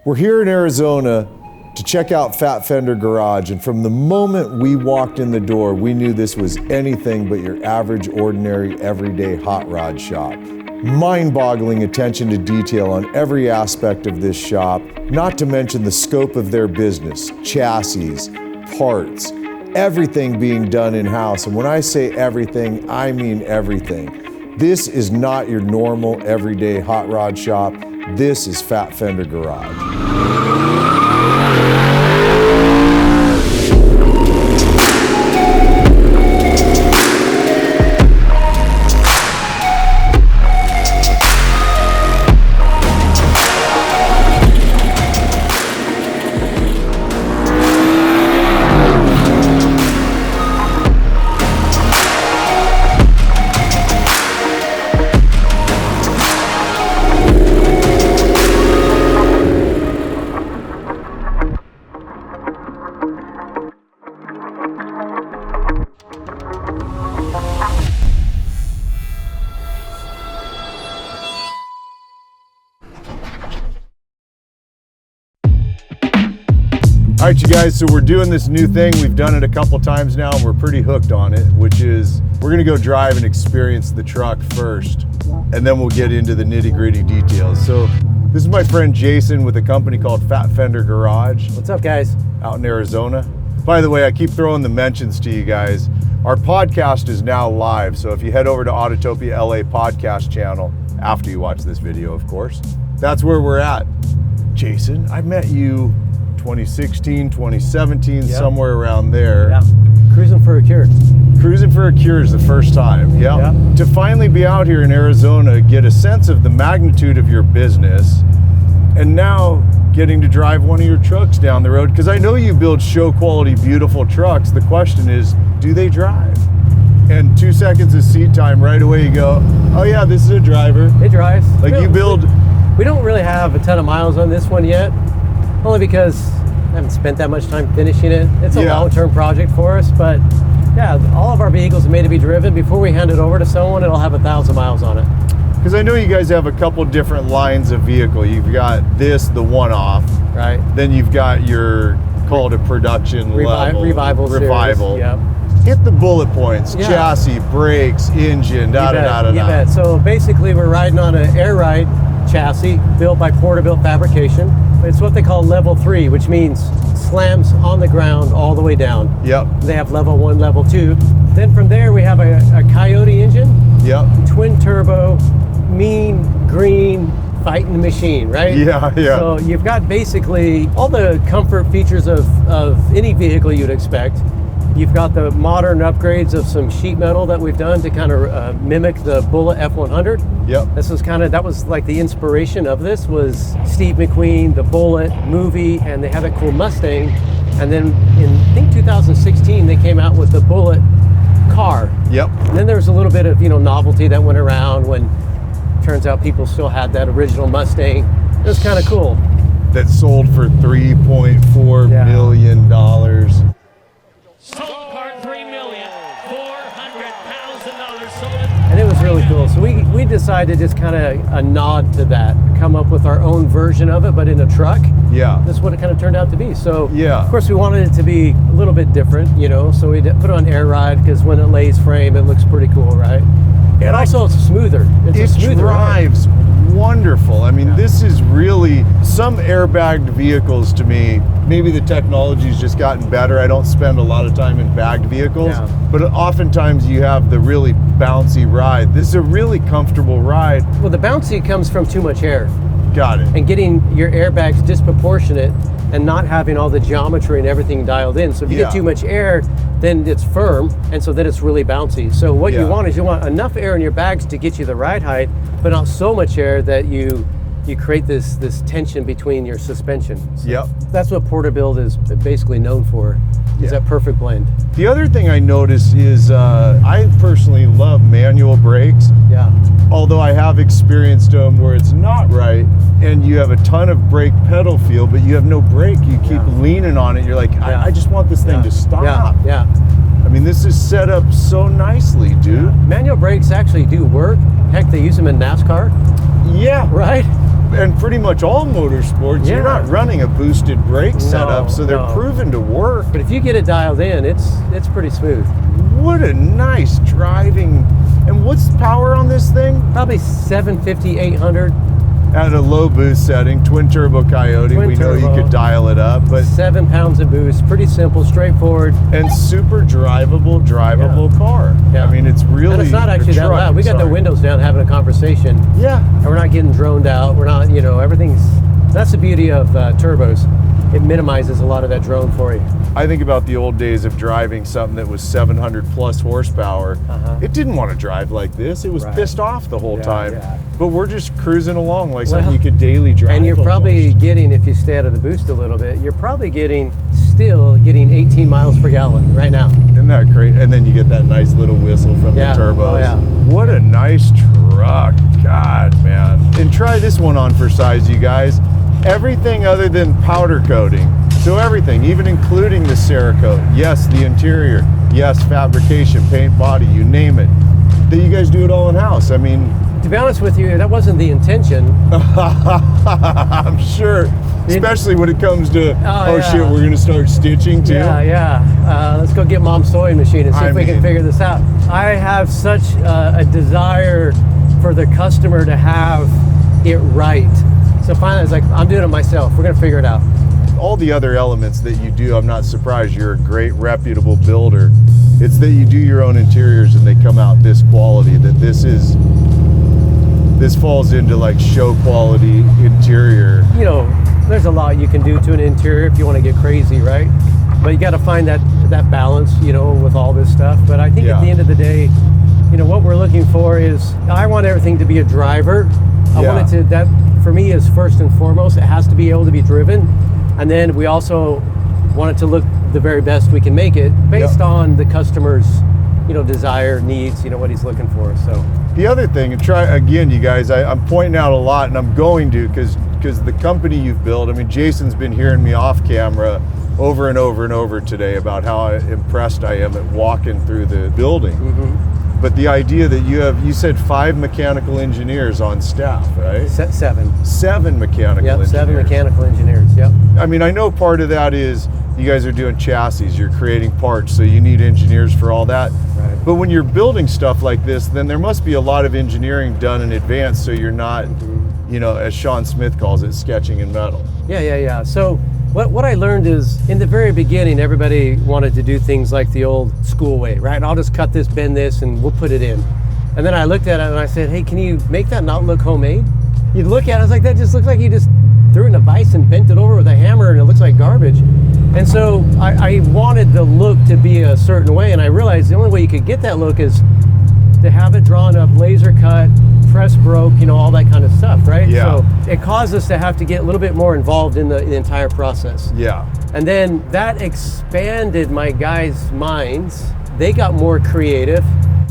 We're here in Arizona to check out Fat Fender Garage, and from the moment we walked in the door, we knew this was anything but your average, ordinary, everyday hot rod shop. Mind-boggling attention to detail on every aspect of this shop, not to mention the scope of their business, chassis, parts, everything being done in-house. And when I say everything, I mean everything. This is not your normal, everyday hot rod shop. This is Fat Fender Garage. All right, you guys, so we're doing this new thing. We've done it a couple times now and we're pretty hooked on it, which is we're gonna go drive and experience the truck first, and then we'll get into the nitty-gritty details. So this is my friend Jason with a company called Fat Fender Garage. What's up, guys? Out in Arizona. By the way, I keep throwing the mentions to you guys. Our podcast is now live, so if you head over to Autotopia LA podcast channel, after you watch this video, of course, that's where we're at. Jason, I met you 2016, 2017, yep. Somewhere around there. Yeah. Cruising for a cure. Cruising for a cure is the first time. Yep. Yep. To finally be out here in Arizona, get a sense of the magnitude of your business, and now getting to drive one of your trucks down the road, because I know you build show quality, beautiful trucks. The question is, do they drive? And 2 seconds of seat time, right away you go, oh yeah, this is a driver. It drives. Like you build. We don't really have a ton of miles on this one yet. Only because I haven't spent that much time finishing it. It's a long-term project for us, but yeah, all of our vehicles are made to be driven. Before we hand it over to someone, it'll have 1,000 miles on it. Because I know you guys have a couple different lines of vehicle. You've got this, the one-off. Right. Then you've got your, call it a production level. Revival. Yep. Hit the bullet points, chassis, brakes, engine, You bet. So basically we're riding on an air ride chassis built by Porterbuilt Fabrication. It's what they call level 3, which means slams on the ground all the way down. Yep. They have level 1, level 2. Then from there we have a Coyote engine. Yep. Twin turbo, mean green fighting machine, right? Yeah, yeah. So you've got basically all the comfort features of any vehicle you'd expect. You've got the modern upgrades of some sheet metal that we've done to kind of mimic the Ford F100. Yep. That was like the inspiration of this was Steve McQueen, the Bullet movie, and they had a cool Mustang. And then in, I think 2016, they came out with the Bullet car. Yep. And then there was a little bit of, novelty that went around when turns out people still had that original Mustang. It was kind of cool. That sold for $3.4 million. Sold part $3,400,000 sold. And it was really cool. So we decided just kind of a nod to that, come up with our own version of it, but in a truck. Yeah. That's what it kind of turned out to be. So yeah. Of course we wanted it to be a little bit different, so we put on air ride because when it lays frame, it looks pretty cool, right? And also it's smoother. It drives wonderful. I mean, this is really some airbagged vehicles to me. Maybe the technology's just gotten better. I don't spend a lot of time in bagged vehicles, but oftentimes you have the really bouncy ride. This is a really comfortable ride. Well, the bouncy comes from too much air. Got it. And getting your airbags disproportionate and not having all the geometry and everything dialed in. So if you get too much air, then it's firm, and so then it's really bouncy. So what you want is you want enough air in your bags to get you the ride height, but not so much air that you create this tension between your suspension. So that's what Porterbuilt is basically known for, is that perfect blend. The other thing I notice is I personally love manual brakes. Yeah. Although I have experienced them where it's not right and you have a ton of brake pedal feel, but you have no brake. You keep leaning on it. You're like, I just want this thing to stop. Yeah. I mean, this is set up so nicely, dude. Manual brakes actually do work. Heck, they use them in NASCAR. Yeah. Right? and pretty much all motorsports, you're not running a boosted brake setup, so they're proven to work. But if you get it dialed in, it's pretty smooth. What a nice driving. And what's the power on this thing? Probably 750, 800. At a low boost setting, twin turbo Coyote, we know you could dial it up, but 7 pounds of boost, pretty simple, straightforward, and super drivable car. Yeah. I mean, it's really. And it's not actually that loud. We got the windows down, having a conversation. Yeah. And we're not getting droned out. We're not, everything's. That's the beauty of turbos. It minimizes a lot of that drone for you. I think about the old days of driving something that was 700 plus horsepower. It didn't want to drive like this. It was pissed off the whole time. Yeah. But we're just cruising along like something you could daily drive. And you're probably getting, if you stay out of the boost a little bit, you're probably still getting 18 miles per gallon right now. Isn't that great? And then you get that nice little whistle from the turbos. Oh, yeah. What a nice truck. God, man. And try this one on for size, you guys. Everything other than powder coating. So everything, even including the Cerakote. Yes, the interior. Yes, fabrication, paint, body, you name it. That you guys do it all in-house. I mean... To be honest with you, that wasn't the intention. I'm sure. Especially when it comes to, shit, we're going to start stitching too. Let's go get Mom's sewing machine and see if we can figure this out. I have such a desire for the customer to have it right. So finally, I was like, I'm doing it myself. We're going to figure it out. All the other elements that you do, I'm not surprised. You're a great, reputable builder. It's that you do your own interiors and they come out this quality, that this falls into like show quality interior. There's a lot you can do to an interior if you want to get crazy, right? But you got to find that balance, with all this stuff. But I think at the end of the day, what we're looking for is, I want everything to be a driver. I want it to, that for me is first and foremost. It has to be able to be driven. And then we also want it to look the very best we can make it based on the customer's, desire, needs, what he's looking for. So the other thing, and try again, you guys, I'm pointing out a lot, and I'm going to, because the company you've built, I mean, Jason's been hearing me off camera over and over and over today about how impressed I am at walking through the building. But the idea that you said 5 mechanical engineers on staff, right? 7. 7 mechanical engineers. 7 mechanical engineers, I mean, I know part of that is you guys are doing chassis, you're creating parts, so you need engineers for all that. Right. But when you're building stuff like this, then there must be a lot of engineering done in advance, so you're not, as Sean Smith calls it, sketching in metal. Yeah. So what I learned is, in the very beginning, everybody wanted to do things like the old school way, right? I'll just cut this, bend this, and we'll put it in. And then I looked at it and I said, hey, can you make that not look homemade? You'd look at it, I was like, that just looks like you just threw it in a vise and bent it over with a hammer and it looks like garbage. And so I wanted the look to be a certain way, and I realized the only way you could get that look is to have it drawn up, laser cut, press broke, all that kind of stuff, right? Yeah. So it caused us to have to get a little bit more involved in the entire process. Yeah. And then that expanded my guys' minds. They got more creative.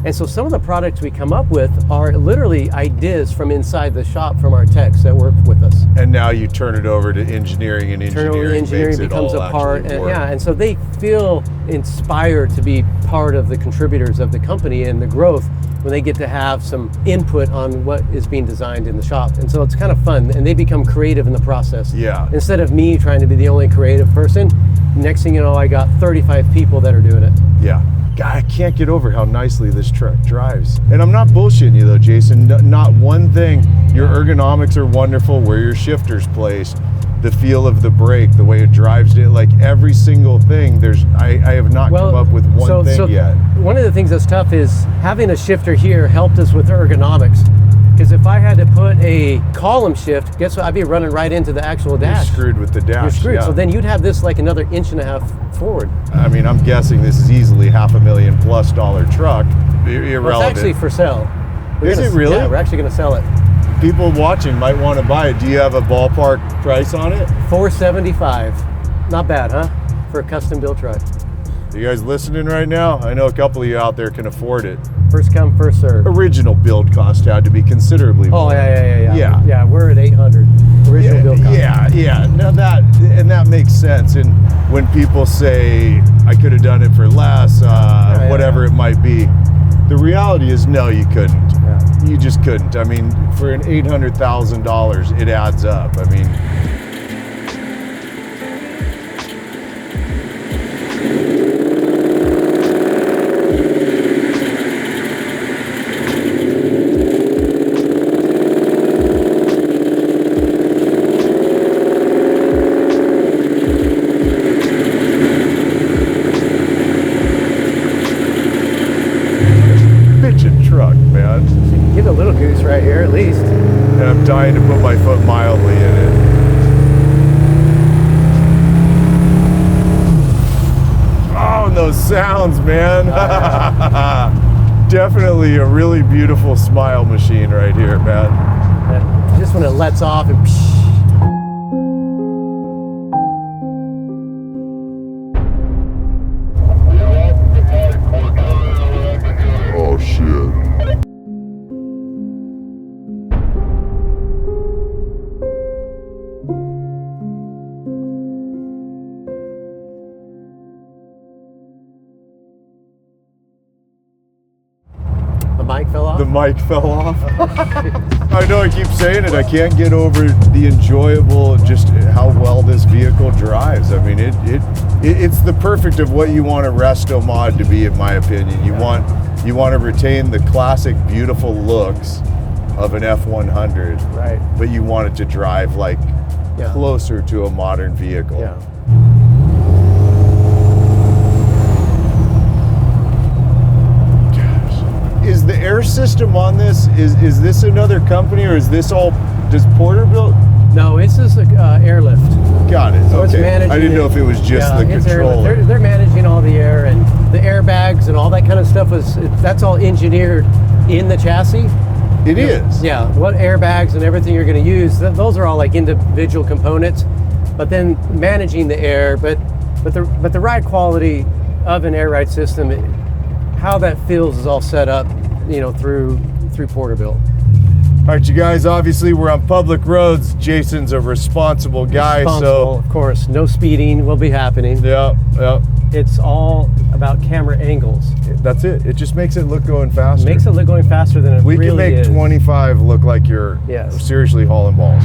And so some of the products we come up with are literally ideas from inside the shop from our techs that work with us. And now you turn it over to engineering, and engineering becomes a part. And so they feel inspired to be part of the contributors of the company and the growth when they get to have some input on what is being designed in the shop. And so it's kind of fun, and they become creative in the process. Yeah. Instead of me trying to be the only creative person, next thing you know, I got 35 people that are doing it. Yeah. God, I can't get over how nicely this truck drives. And I'm not bullshitting you though, Jason. Not one thing. Your ergonomics are wonderful, where your shifter's placed, the feel of the brake, the way it drives it, like every single thing. I have not come up with one thing yet. One of the things that's tough is having a shifter here helped us with ergonomics. Because if I had to put a column shift, guess what? I'd be running right into the actual dash. You're screwed with the dash. You're screwed. Yeah. So then you'd have this like another 1.5 inches forward. I mean, I'm guessing this is easily $500,000+ truck. Irrelevant. Well, it's actually for sale. Is it really? Yeah, we're actually going to sell it. People watching might want to buy it. Do you have a ballpark price on it? $475. Not bad, huh? For a custom built truck. You guys listening right now? I know a couple of you out there can afford it. First come, first serve. Original build cost had to be considerably more. Oh, yeah. Yeah, we're at 800. Original build cost. Yeah. Now that makes sense. And when people say I could have done it for less, whatever it might be, The reality is, no, you couldn't. Yeah. You just couldn't. I mean, for an $800,000, it adds up. I mean, truck, man. Get a little goose right here, at least. And I'm dying to put my foot mildly in it. Oh, and those sounds, man. Definitely a really beautiful smile machine right here, man. Just when it lets off and oh, shit. the mic fell off? The mic fell off. I know I keep saying it. I can't get over the enjoyable, just how well this vehicle drives. I mean, it's the perfect of what you want a resto mod to be, in my opinion. You want to retain the classic, beautiful looks of an F100, right? But you want it to drive like closer to a modern vehicle. Yeah. Is the air system on this, is this another company, or is this all, does Porter build? No, it's just airlift. Got it. So okay. It's managing I didn't know if it was just the controller. They're managing all the air and the airbags and all that kind of stuff. That's all engineered in the chassis. It is. Yeah. What airbags and everything you're going to use, those are all like individual components. But then managing the air, but the ride quality of an air ride system, how that feels is all set up, through Porterbuilt. All right, you guys, obviously we're on public roads. Jason's a responsible guy, so of course, no speeding will be happening. Yeah. It's all about camera angles. That's it. It just makes it look going faster. Makes it look going faster than it really is. We can make 25 look like you're seriously hauling balls.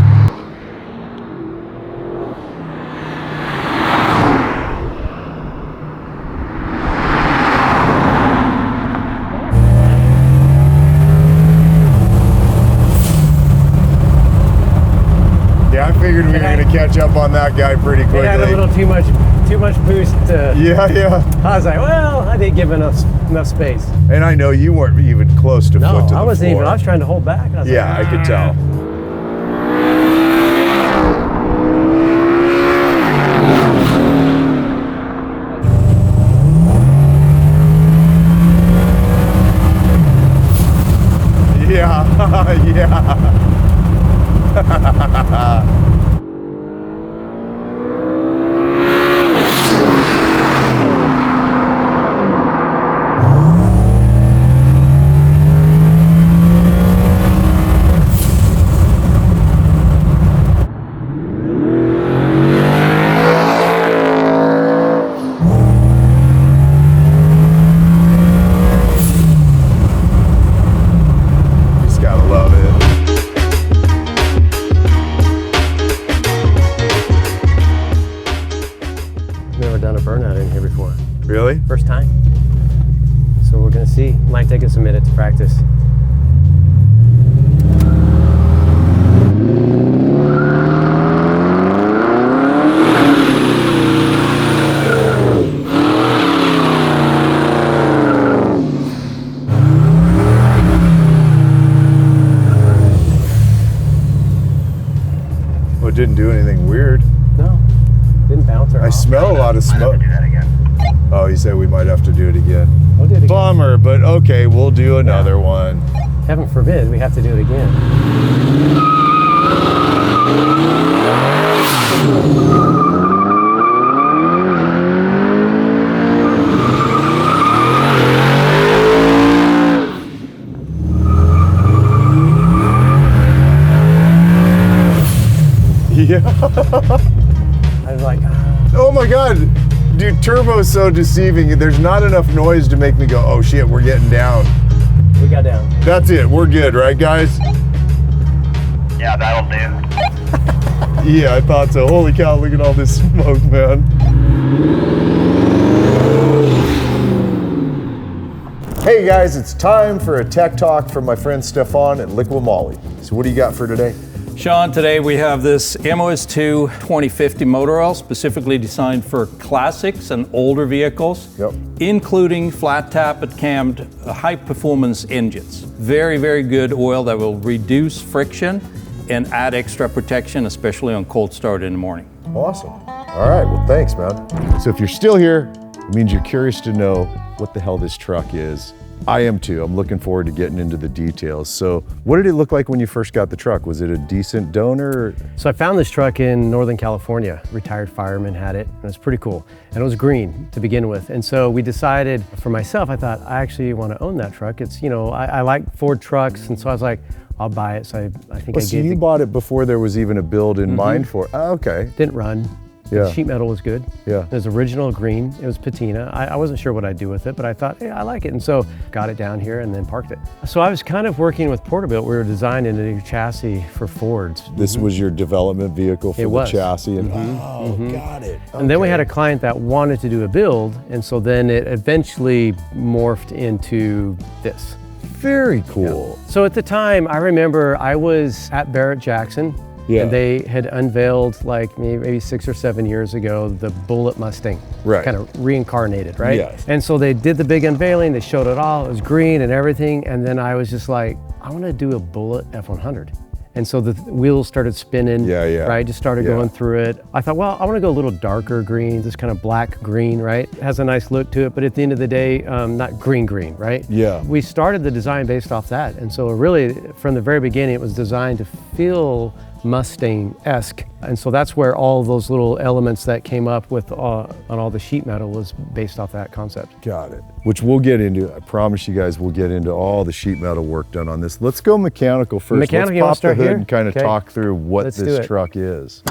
Yeah, I figured we were going to catch up on that guy pretty quickly. It had a little too much boost. Yeah. I was like, well, I didn't give enough space. And I know you weren't even close to foot to the floor. No, I wasn't even. I was trying to hold back. I could tell. Yeah. Just gotta love it. Done a burnout in here before. Really? First time. So we're gonna see. Might take us a minute to practice. Well, it didn't do anything weird. No. Didn't bounce or I smell a lot of smoke. Do that again. Oh, he said we might have to do it again. We'll do it again. Bummer, but okay, we'll do another one. Heaven forbid we have to do it again. Yeah. I was like, Oh my God, dude, turbo's so deceiving. There's not enough noise to make me go, oh shit, we're getting down. we got down. That's it. We're good, right, guys? Yeah, that'll do. Yeah, I thought so. Holy cow, look at all this smoke, man. Hey guys, it's time for a tech talk from my friend Stefan at Liqui Moly. So what do you got for today? Sean, today we have this MOS2 2050 motor oil specifically designed for classics and older vehicles, including flat tapped cammed high performance engines. Very, very good oil that will reduce friction and add extra protection, especially on cold start in the morning. Awesome. All right, well thanks, man. So if you're still here, it means you're curious to know what the hell this truck is. I am too. I'm looking forward to getting into the details. So what did it look like when you first got the truck? Was it a decent donor? So I found this truck in Northern California. Retired fireman had it, and it was pretty cool. And it was green to begin with. And so we decided, for myself, I thought, I actually want to own that truck. It's, you know, I like Ford trucks, and so I was like, I'll buy it. So I think So you bought it before there was even a build in mind for it? Oh, okay. Didn't run. Yeah. The sheet metal was good. Yeah. It was original green. It was patina. I wasn't sure what I'd do with it, but I thought, hey, I like it. And so got it down here and then parked it. So I was kind of working with Porterbuilt. We were designing a new chassis for Fords. This was your development vehicle for the chassis? And, got it. And then we had a client that wanted to do a build. And so then it eventually morphed into this. Very cool. Yeah. So at the time, I remember I was at Barrett-Jackson. Yeah. And they had unveiled, like maybe 6 or 7 years ago, the Bullet Mustang. Right. Kind of reincarnated, right? Yes. And so they did the big unveiling, they showed it all, it was green and everything, and then I was just like, I want to do a Bullet F100. And so the wheels started spinning, right? Just started going through it. I thought, well, I want to go a little darker green, this kind of black green, right? It has a nice look to it, but at the end of the day, not green, right? Yeah. We started the design based off that. And so really, from the very beginning, it was designed to feel Mustang-esque. And so that's where all of those little elements that came up with on all the sheet metal was based off that concept. Got it. Which we'll get into. I promise you guys we'll get into all the sheet metal work done on this. Let's go mechanical first. Mechanical, Let's pop the hood here? and kind of talk through what this truck is.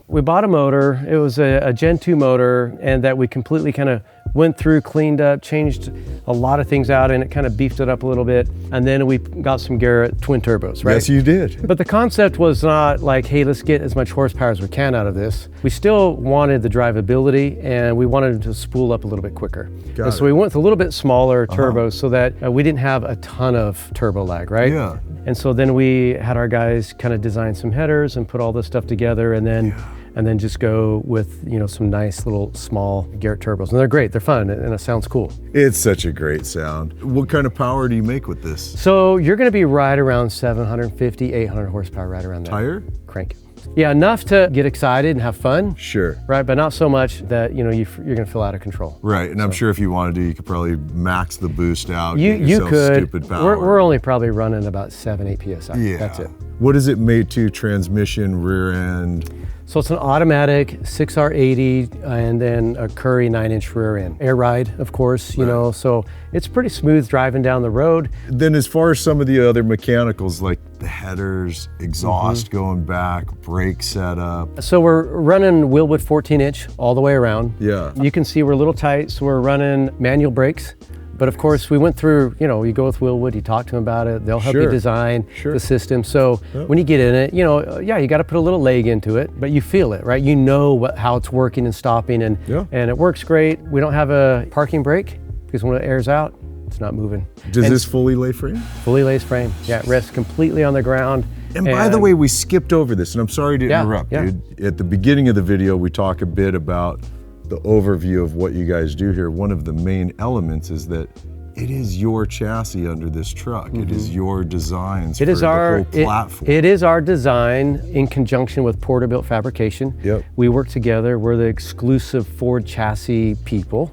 We bought a motor. It was a Gen 2 motor, and that we completely kind of went through, cleaned up, changed a lot of things out, and it kind of beefed it up a little bit. And then we got some Garrett twin turbos, right? Yes, you did. But the concept was not like, hey, let's get as much horsepower as we can out of this. We still wanted the drivability, and we wanted it to spool up a little bit quicker. So we went with a little bit smaller turbos so that we didn't have a ton of turbo lag, right? Yeah. And so then we had our guys kind of design some headers and put all this stuff together, and then just go with, you know, some nice little small Garrett turbos. And they're great, they're fun, and it sounds cool. It's such a great sound. What kind of power do you make with this? So you're gonna be right around 750, 800 horsepower, right around there. Tire? Crank. Yeah, enough to get excited and have fun. Sure. Right, but not so much that, you know, you're gonna feel out of control. Right, and I'm sure if you wanted to, you could probably max the boost out. You could. Stupid power. We're only probably running about 7-8 PSI. Yeah. That's it. What is it made to? Transmission, rear end? So it's an automatic 6R80 and then a Curry 9-inch rear end. Air ride, of course, you know, so it's pretty smooth driving down the road. Then as far as some of the other mechanicals, like the headers, exhaust going back, brake setup. So we're running Willwood 14-inch all the way around. Yeah. You can see we're a little tight, so we're running manual brakes. But of course, we went through, you know, you go with Willwood, you talk to them about it, they'll help you design the system. So when you get in it, you know, you got to put a little leg into it, but you feel it, right? You know how it's working and stopping, and it works great. We don't have a parking brake because when it airs out, it's not moving. Does this fully lay frame? Fully laced frame. Yeah, it rests completely on the ground. And by the way, we skipped over this, and I'm sorry to interrupt, dude. At the beginning of the video, we talk a bit about the overview of what you guys do here. One of the main elements is that it is your chassis under this truck. It is your designs for the whole platform. It is our design in conjunction with Porterbuilt Fabrication. Yep. We work together. We're the exclusive Ford chassis people.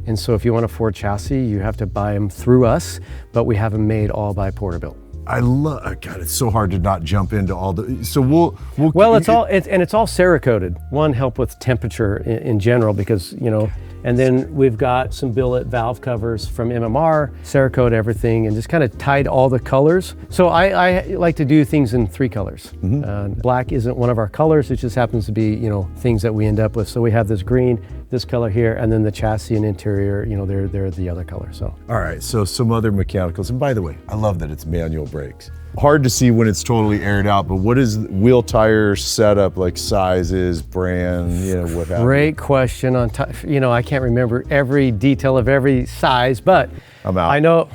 And so if you want a Ford chassis, you have to buy them through us, but we have them made all by Porterbuilt. I love, God, it's so hard to not jump into all the, so we'll it's all Cerakoted. One, help with temperature in general, because, you know, And then we've got some billet valve covers from MMR, Cerakote everything, and just kind of tied all the colors. So I like to do things in 3 colors. Black isn't one of our colors, it just happens to be, things that we end up with. So we have this green, this color here, and then the chassis and interior, they're the other color, so. All right, so some other mechanicals. And by the way, I love that it's manual brakes. Hard to see when it's totally aired out, but what is wheel tire setup, like sizes, brand, what have you? Great question on, I can't remember every detail of every size, but I'm out. I know.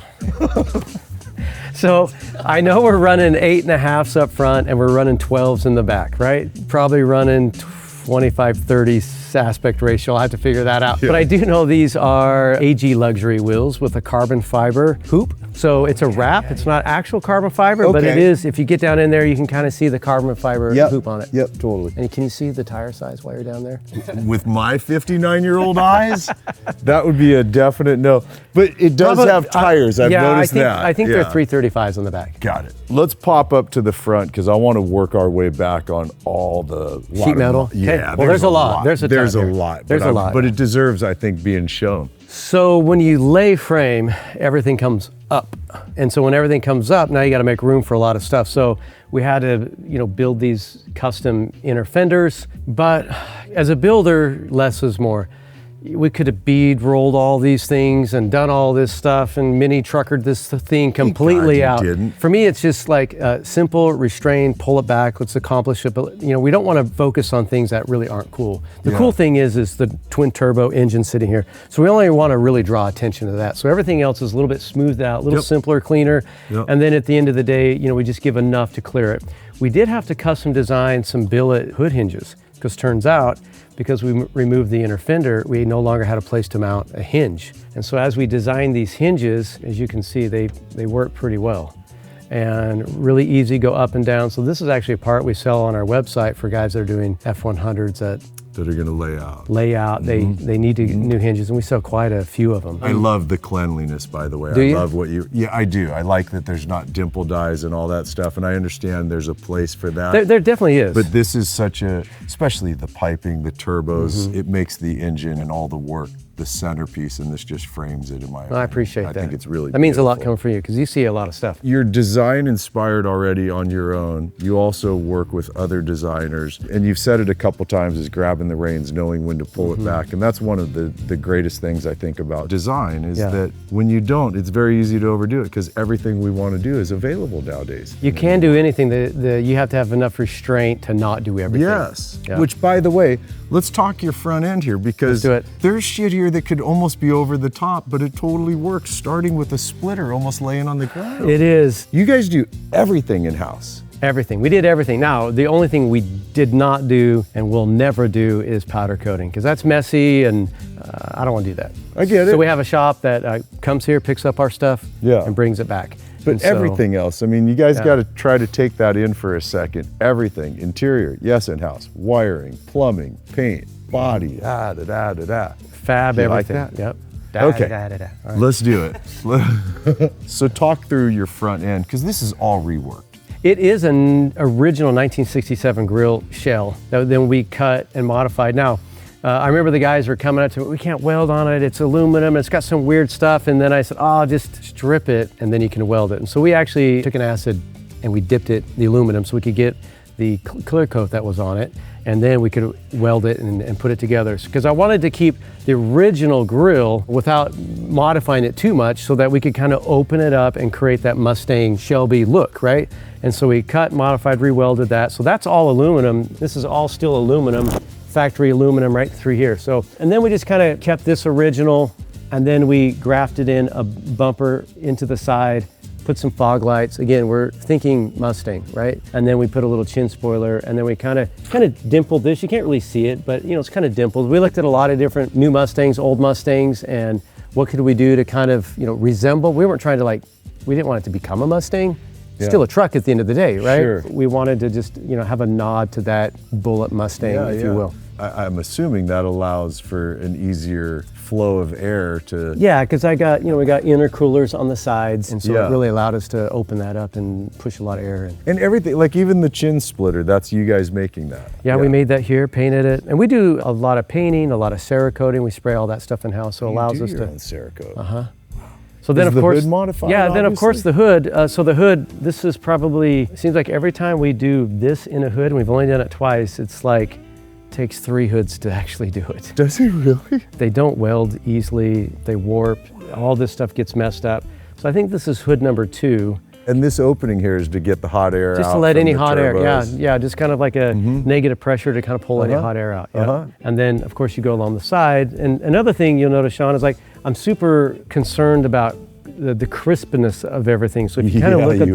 So I know we're running 8.5s up front and we're running 12s in the back, right? Probably running 25-30 aspect ratio. I'll have to figure that out. Yeah. But I do know these are AG luxury wheels with a carbon fiber hoop. So it's a wrap. It's not actual carbon fiber, but it is. If you get down in there, you can kind of see the carbon fiber hoop on it. Yep, totally. And can you see the tire size while you're down there? With my 59-year-old eyes, that would be a definite no. But it does have tires. I've noticed that. I think they're 335s on the back. Got it. Let's pop up to the front because I want to work our way back on all the sheet metal. Yeah, well, there's a lot. There's a lot. There's a lot. But it deserves, I think, being shown. So when you lay frame, everything comes up. And so when everything comes up, now you got to make room for a lot of stuff. So we had to, build these custom inner fenders. But as a builder, less is more. We could have bead rolled all these things and done all this stuff and mini truckered this thing completely out. Didn't. For me, it's just like simple, restrain, pull it back, let's accomplish it. But we don't want to focus on things that really aren't cool. The cool thing is the twin turbo engine sitting here. So we only want to really draw attention to that. So everything else is a little bit smoothed out, a little simpler, cleaner. And then at the end of the day, we just give enough to clear it. We did have to custom design some billet hood hinges because turns out, because we removed the inner fender, we no longer had a place to mount a hinge. And so as we designed these hinges, as you can see, they work pretty well and really easy, go up and down. So this is actually a part we sell on our website for guys that are doing F100s that are going to lay out. They need new hinges, and we sell quite a few of them. I love the cleanliness, by the way. Do you? Love what yeah, I do. I like that there's not dimple dyes and all that stuff, and I understand there's a place for that. There definitely is. But this is especially the piping, the turbos, it makes the engine and all the work the centerpiece, and this just frames it in my opinion. I appreciate that. I think it's really That means a lot coming from you, because you see a lot of stuff. You're design inspired already on your own. You also work with other designers, and you've said it a couple times, is grabbing the reins, knowing when to pull it back. And that's one of the greatest things I think about design is that when you don't, it's very easy to overdo it, because everything we want to do is available nowadays. You can do anything. You have to have enough restraint to not do everything. Yes, which by the way, let's talk your front end here, because there's shit here that could almost be over the top, but it totally works, starting with a splitter almost laying on the ground. It is. You guys do everything in-house. Everything. We did everything. Now, the only thing we did not do and will never do is powder coating, because that's messy, and I don't want to do that. I get it. So we have a shop that comes here, picks up our stuff, and brings it back. But everything else, I mean, you guys got to try to take that in for a second. Everything, interior, yes, in-house, wiring, plumbing, paint, body, Fab, everything. Like that? Yep. Okay, let's do it. So talk through your front end, because this is all reworked. It is an original 1967 grill shell that then we cut and modified. Now, I remember the guys were coming up to me, we can't weld on it, it's aluminum, it's got some weird stuff. And then I said, just strip it and then you can weld it. And so we actually took an acid and we dipped it, the aluminum, so we could get the clear coat that was on it. And then we could weld it and put it together. Because I wanted to keep the original grill without modifying it too much, so that we could kind of open it up and create that Mustang Shelby look, right? And so we cut, modified, re-welded that. So that's all aluminum. This is all still aluminum, factory aluminum right through here. So, and then we just kind of kept this original, and then we grafted in a bumper into the side, put some fog lights. Again, we're thinking Mustang, right? And then we put a little chin spoiler, and then we kind of dimpled this. You can't really see it, but it's kind of dimpled. We looked at a lot of different new Mustangs, old Mustangs, and what could we do to kind of, resemble. We weren't trying to we didn't want it to become a Mustang. Still a truck at the end of the day, right? Sure. We wanted to just, have a nod to that bullet Mustang, if you will. I'm assuming that allows for an easier flow of air to. Yeah, because we got intercoolers on the sides, and so it really allowed us to open that up and push a lot of air in. And everything, like even the chin splitter, that's you guys making that. Yeah, we made that here, painted it, and we do a lot of painting, a lot of Cerakoting. We spray all that stuff in house, so it allows us to. Own Cerakote. So then, Is of course, the hood modified, yeah. Then, of course, obviously? the hood. So the hood. This is probably. It seems like every time we do this in a hood, and we've only done it twice. It's like takes 3 hoods to actually do it. Does it really? They don't weld easily. They warp. All this stuff gets messed up. So I think this is hood number 2. And this opening here is to get the hot air out. Just to let from any the hot air. Yeah, turbos. yeah. Just kind of like a negative pressure to kind of pull any hot air out. Yeah. And then, of course, you go along the side. And another thing you'll notice, Sean, is like I'm super concerned about the crispness of everything. So if you kind of look at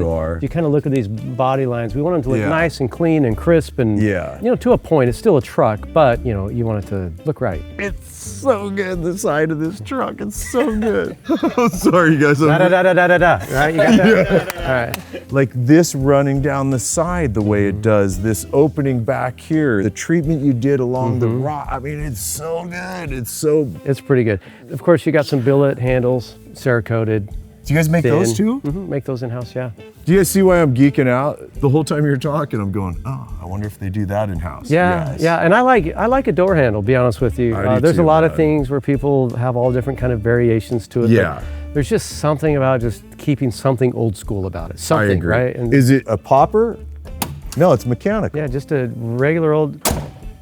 you kind of look at these body lines, we want them to look nice and clean and crisp and to a point. It's still a truck, but you want it to look right. It's so good, the side of this truck. It's so good. I'm sorry, you guys. Right, you got that? All right. Like this running down the side the way it does, this opening back here, the treatment you did along the rod. I mean, it's so good. It's pretty good. Of course, you got some billet handles, Cerakoted. Do you guys make those too? Make those in-house, yeah. Do you guys see why I'm geeking out? The whole time you're talking, I'm going, oh, I wonder if they do that in-house. Yeah, yeah, and I like a door handle, to be honest with you. There's a lot of things where people have all different kind of variations to it. Yeah. There's just something about just keeping something old school about it. Something, I agree. right? And is it a popper? No, it's mechanical. yeah, just a regular old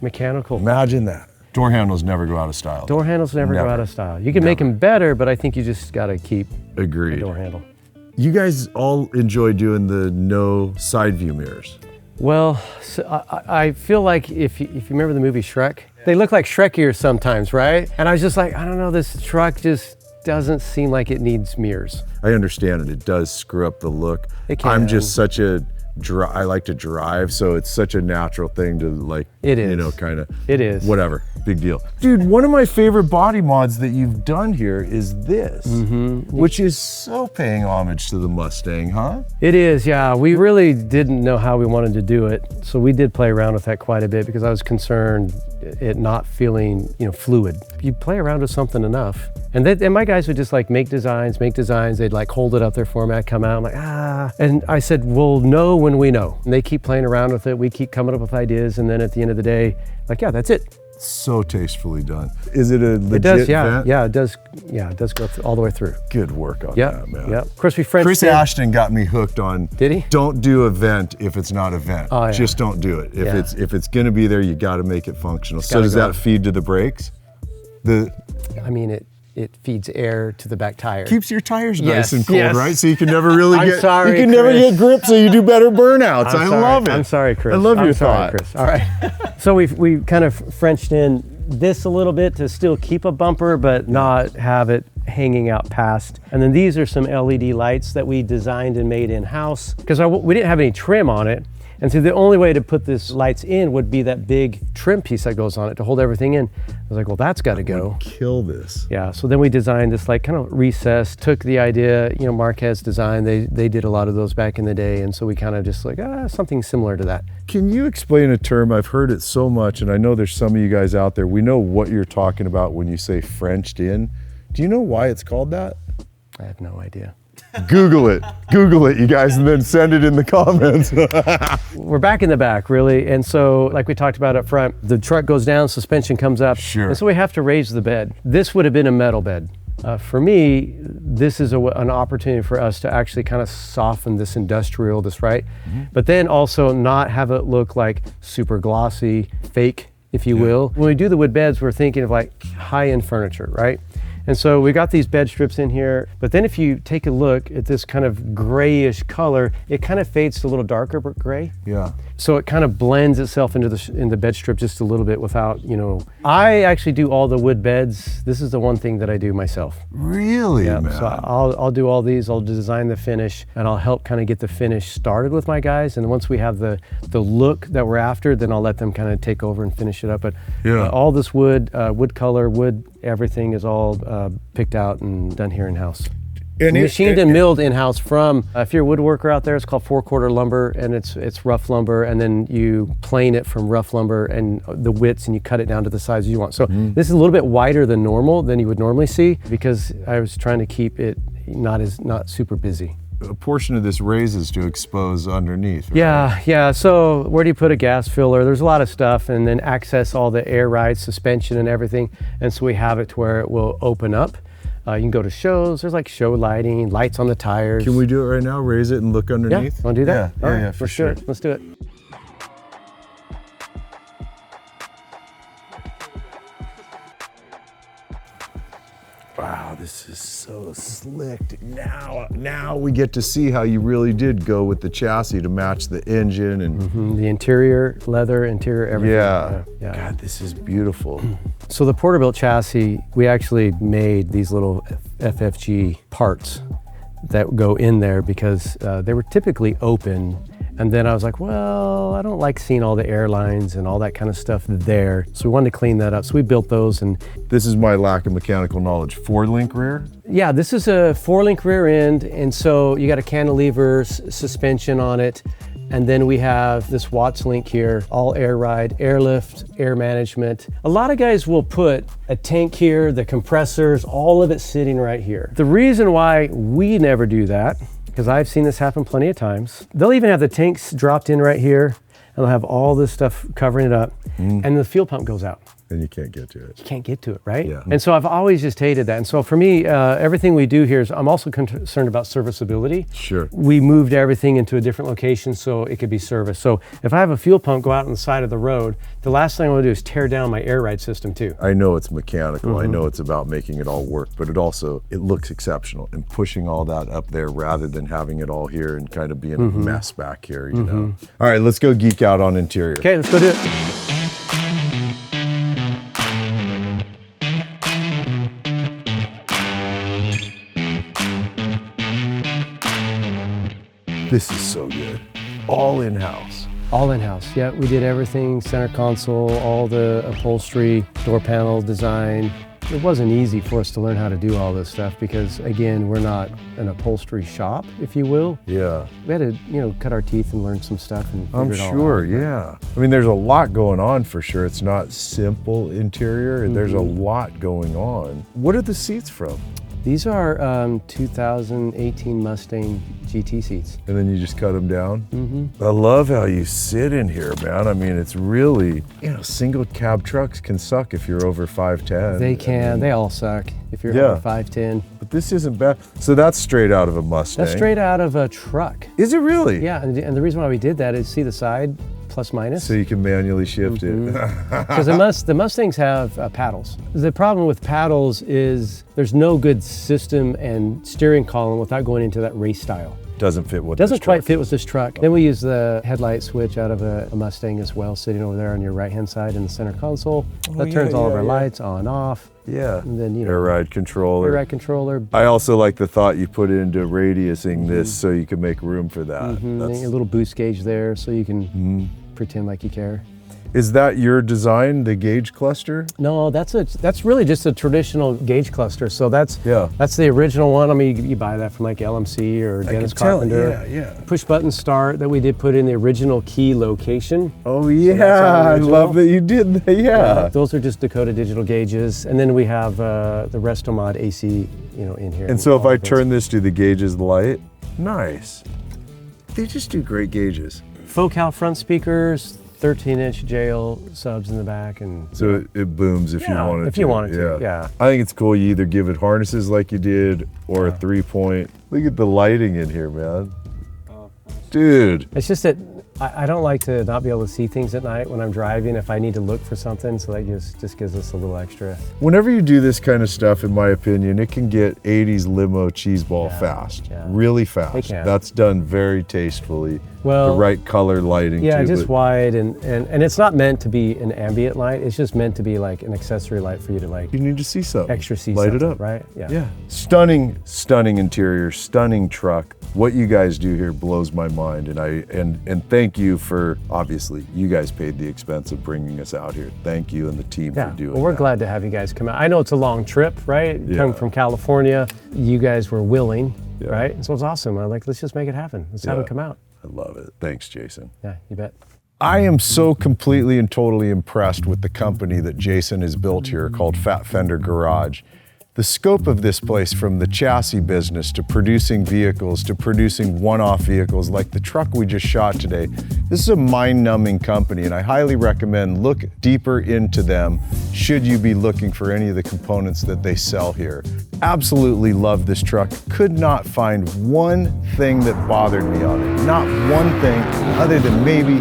mechanical. Imagine that. Door handles never go out of style. Door handles never go out of style. You can make them better, but I think you just got to keep Agreed. the door handle. You guys all enjoy doing the no side view mirrors. Well, so I feel like if you remember the movie Shrek, they look like Shrek ears sometimes, right? And I was just like, I don't know, this truck just doesn't seem like it needs mirrors. I understand it. It does screw up the look. It can. I'm just such a I like to drive, so it's such a natural thing to like. It is. Kind of. It is. Whatever. Big deal. Dude, one of my favorite body mods that you've done here is this, which is so paying homage to the Mustang, huh? It is, yeah. We really didn't know how we wanted to do it, so we did play around with that quite a bit because I was concerned it not feeling, fluid. You play around with something enough, and my guys would just like make designs. They'd like hold it up their format, come out, I'm like, and I said, we'll know when we know. And they keep playing around with it. We keep coming up with ideas, and then at the end of the day, like, yeah, that's it. So tastefully done. Is it a legit It does, yeah, vent? yeah, it does. Yeah, it does go all the way through. Good work on that, man. Yeah. Of course, we French. Chris Ashton got me hooked on. Did he? Don't do a vent if it's not a vent. Oh, yeah. Just don't do it. If it's gonna be there, you got to make it functional. So does that feed to the brakes? I mean, it feeds air to the back tire. Keeps your tires Yes, nice and cold, yes. right? So you can never really I'm get. sorry, you can never Chris. get grip, so you do better burnouts. I love it. I'm sorry, Chris. I love your I'm sorry, thought. Chris. All right. So we kind of Frenched in this a little bit to still keep a bumper, but not have it hanging out past. And then these are some LED lights that we designed and made in-house because we didn't have any trim on it. And so the only way to put this lights in would be that big trim piece that goes on it to hold everything in. I was like, well, that's got to go. Kill this. Yeah, so then we designed this like kind of recessed, took the idea, Marquez design, they did a lot of those back in the day. And so we kind of just like, something similar to that. Can you explain a term? I've heard it so much, and I know there's some of you guys out there. We know what you're talking about when you say Frenched in. Do you know why it's called that? I have no idea. Google it, you guys, and then send it in the comments. We're back in the back, really. And so, like we talked about up front, the truck goes down, suspension comes up. Sure. And so we have to raise the bed. This would have been a metal bed. For me, this is an opportunity for us to actually kind of soften this industrial, right? But then also not have it look like super glossy, fake, if you will. When we do the wood beds, we're thinking of like high-end furniture, right? And so we got these bed strips in here, but then if you take a look at this kind of grayish color, it kind of fades to a little darker gray. Yeah. So it kind of blends itself into the bed strip just a little bit without, I actually do all the wood beds. This is the one thing that I do myself. Really, Yeah, man? so I'll do all these, I'll design the finish, and I'll help kind of get the finish started with my guys. And once we have the look that we're after, then I'll let them kind of take over and finish it up. But all this wood color, wood, everything is all picked out and done here in-house. Machined and milled in-house from, if you're a woodworker out there, it's called 4/4 lumber, and it's rough lumber, and then you plane it from rough lumber and the widths, and you cut it down to the size you want. So this is a little bit wider than normal, than you would normally see, because I was trying to keep it not super busy. A portion of this raises to expose underneath, right? Yeah. So where do you put a gas filler? There's a lot of stuff, and then access all the air ride, suspension and everything. And so we have it to where it will open up. You can go to shows. There's like show lighting, lights on the tires. Can we do it right now? Raise it and look underneath? Yeah, want to do that? Yeah, for sure. Let's do it. Wow, this is so slick. Now we get to see how you really did go with the chassis to match the engine and the interior, leather, interior, everything. Yeah. God, this is beautiful. So the Porterbuilt chassis, we actually made these little FFG parts that go in there because they were typically open. And then I was like, well, I don't like seeing all the airlines and all that kind of stuff there. So we wanted to clean that up. So we built those. And this is my lack of mechanical knowledge. 4-link rear? Yeah, this is a 4-link rear end. And so you got a cantilever suspension on it. And then we have this Watts link here, all air ride, airlift, air management. A lot of guys will put a tank here, the compressors, all of it sitting right here. The reason why we never do that, because I've seen this happen plenty of times. They'll even have the tanks dropped in right here, and they'll have all this stuff covering it up, and the fuel pump goes out. And you can't get to it. You can't get to it, right? Yeah. And so I've always just hated that. And so for me, everything we do here is, I'm also concerned about serviceability. Sure. We moved everything into a different location so it could be serviced. So if I have a fuel pump go out on the side of the road, the last thing I want to do is tear down my air ride system too. I know it's mechanical. I know it's about making it all work, but it looks exceptional. And pushing all that up there rather than having it all here and kind of being a mess back here, you know. All right, let's go geek out on interior. Okay, let's go do it. This is so good. All in-house. All in-house, yeah. We did everything, center console, all the upholstery, door panel design. It wasn't easy for us to learn how to do all this stuff because, again, we're not an upholstery shop, if you will. Yeah. We had to, cut our teeth and learn some stuff and figure I'm it all out. sure, yeah. I mean, there's a lot going on for sure. It's not simple interior. There's a lot going on. What are the seats from? These are 2018 Mustang GT seats. And then you just cut them down? I love how you sit in here, man. I mean, it's really, single cab trucks can suck if you're over 5'10". They can, they all suck if you're over 5'10". But this isn't bad. So that's straight out of a Mustang? That's straight out of a truck. Is it really? Yeah, and the reason why we did that is see the side, plus minus. So you can manually shift it. Because the Mustangs have paddles. The problem with paddles is there's no good system and steering column without going into that race style. Doesn't fit with Doesn't quite fit with this truck. Then we use the headlight switch out of a Mustang as well, sitting over there on your right-hand side in the center console. That turns all of our lights on, off. Yeah. And then, air ride controller. Air ride controller. I also like the thought you put into radiusing this so you can make room for that. A little boost gauge there so you can pretend like you care. Is that your design, the gauge cluster? No, that's really just a traditional gauge cluster. So that's the original one. I mean, you buy that from like LMC or Dennis Carpenter. Yeah. Push button start that we did put in the original key location. Oh yeah, so I love that you did that. Yeah. Those are just Dakota digital gauges, and then we have the Restomod AC, in here. And so if I turn this, do the gauges light? Nice. They just do great gauges. Focal front speakers. 13-inch jail subs in the back, and so it booms if you wanted to. If you wanted to, yeah. I think it's cool. You either give it harnesses like you did, or a 3-point. Look at the lighting in here, man. Dude. It's just that I don't like to not be able to see things at night when I'm driving if I need to look for something, so that just gives us a little extra. Whenever you do this kind of stuff, in my opinion, it can get 80s limo cheeseball fast. Yeah. Really fast. It can. That's done very tastefully. Well, the right color lighting. Yeah, too, just but wide, and it's not meant to be an ambient light. It's just meant to be like an accessory light for you to like. you need to see something. Extra see light something, it up, right? Yeah. Yeah. Stunning interior, stunning truck. What you guys do here blows my mind, and thank you for, obviously you guys paid the expense of bringing us out here. Thank you and the team Yeah, for doing well, we're that. glad to have you guys come out. I know it's a long trip, right? Yeah. Coming from California, you guys were willing, Yeah. right? So it's awesome. I'm like, let's just make it happen. Let's have Yeah. it come out. I love it. Thanks, Jason. Yeah, you bet. I am so completely and totally impressed with the company that Jason has built here called Fat Fender Garage. The scope of this place, from the chassis business to producing vehicles to producing one-off vehicles like the truck we just shot today, this is a mind-numbing company, and I highly recommend look deeper into them should you be looking for any of the components that they sell here. Absolutely love this truck. Could not find one thing that bothered me on it. Not one thing other than maybe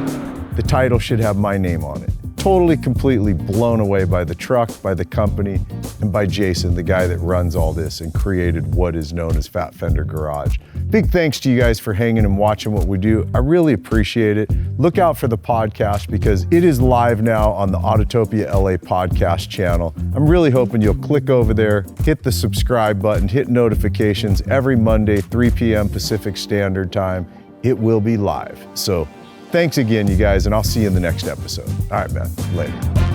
the title should have my name on it. Totally, completely blown away by the truck, by the company, and by Jason, the guy that runs all this and created what is known as Fat Fender Garage. Big thanks to you guys for hanging and watching what we do. I really appreciate it. Look out for the podcast because it is live now on the Autotopia LA podcast channel. I'm really hoping you'll click over there, hit the subscribe button, hit notifications every Monday, 3 p.m. Pacific Standard Time. It will be live. So thanks again, you guys, and I'll see you in the next episode. All right, man. Later.